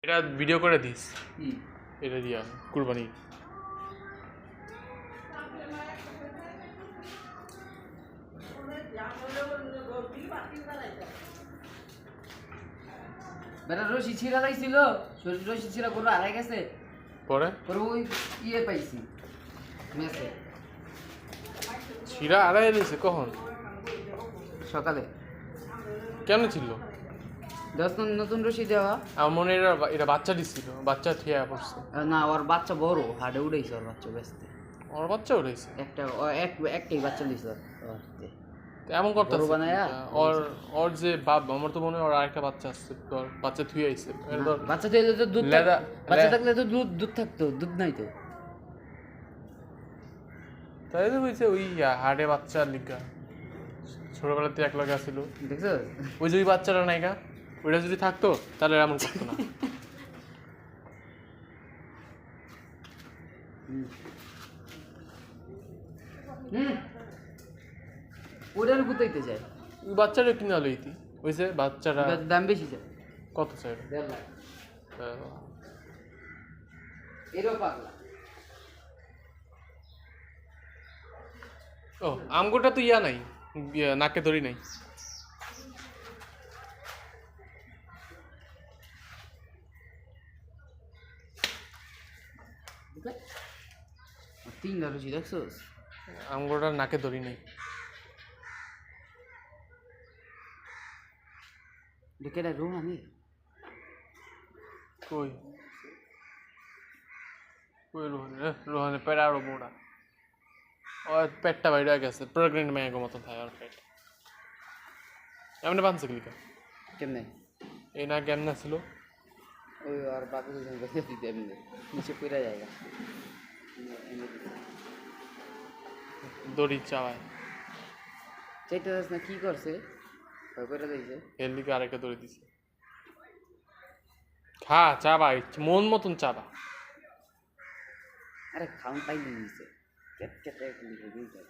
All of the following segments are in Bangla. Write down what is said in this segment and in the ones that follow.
এটা ভিডিও করে দিস কি এটা দিয়া কুরবানি বেটা রশি ছিঁড়া লাইছিল রশি ছিঁড়া করে হারাই গেছে পরে পরে ওই পাইছি মেসে শিরা আড়াই দিয়েছে কখন সকালে কেন ছিল 10 নতুন রশি দেওয়া আমার মনে হয় এটা বাচ্চা দিছিল বাচ্চা ঠিয়া পড়ছে না ওর বাচ্চা বড় হাড়ে উড়াইছে ওর বাচ্চা ব্যস্ত আমার বাচ্চা উঠেছে একটাই বাচ্চা দিছিল এমন করতে বড় বানায়া ওর যে বাপ আমার তো মনে হয় ওর আরেকটা বাচ্চা আসছে তোর বাচ্চা থুয়ে আইছে বাচ্চা দিলে তো দুধ বাচ্চা থাকলে তো দুধ থাকতো দুধ নাই তো তাই তো বলছে ওই হাড়ে বাচ্চার লিগা ছোটবেলাতে এক লগে আসছিল দেখছো ওই যে ওই বাচ্চাটা নাইকা ওইটা যদি থাকতো তাহলে এমন করতো না ওটার গুতাইতে যায় ওই বাচ্চাটা কিনা লইতি ওই যে বাচ্চাটা দাম বেশি যায় কত চাই 1.5 লাখ এরও পাগলা ও আমগোটা তো নাই নাকে ধরি নাই তিনটা রুচি দেখছোস আমগোটা নাকে ধরি নাই দেখে রোহানি কই কই রোহানে পেট আরো মোড়া ওর পেটটা বাইরে গেছে প্রেগনেন্ট মেয়ের মতন থাকে ওর পেট এমনি বানছে ক্লিকা কেমনে এই না কেমনে ছিল ওই আর বাকি দুজন দেখে দিতে এমনি নিচে পড়ে জায়গা দড়ি চাওয়ায় চাইতে যাস না কি করছে করে দিয়েছে এর লিগে আরেকটা দড়ি দিছে খা চাবা মন মতন চাবা আরে খাউন পাইলে দিয়েছে কেট কেটে লিখে দিয়েছে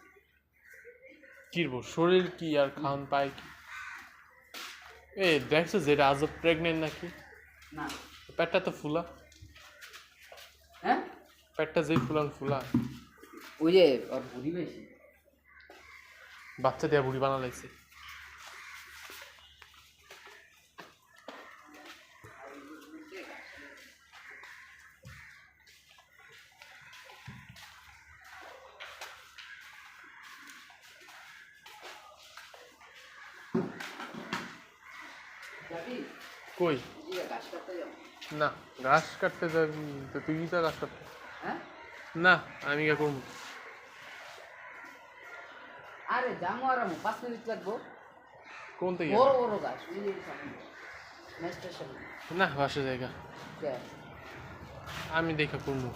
কিরবো শরীর কি আর খাওয়ান পায় কি এ দেখছো যেটা আজব প্রেগনেন্ট নাকি না পেটটা তো ফুলা হ্যাঁ পেটটা যেই ফুলান ফুলা ওই যে ওর বুড়ি বেশি বাচ্চা দেয়া বুড়ি বানা লাগছে কই না ঘাস কাটতে যাবি তো তুই তো ঘাস কাটতে হ্যাঁ না আমি কে করবো আরে যাবো আর 5 মিনিট লাগবো কোন থেকে বড় বড় গাছ ওই যে সামনে নেক্সট স্টেশন না বাসে জায়গা কে আমি দেখা করবো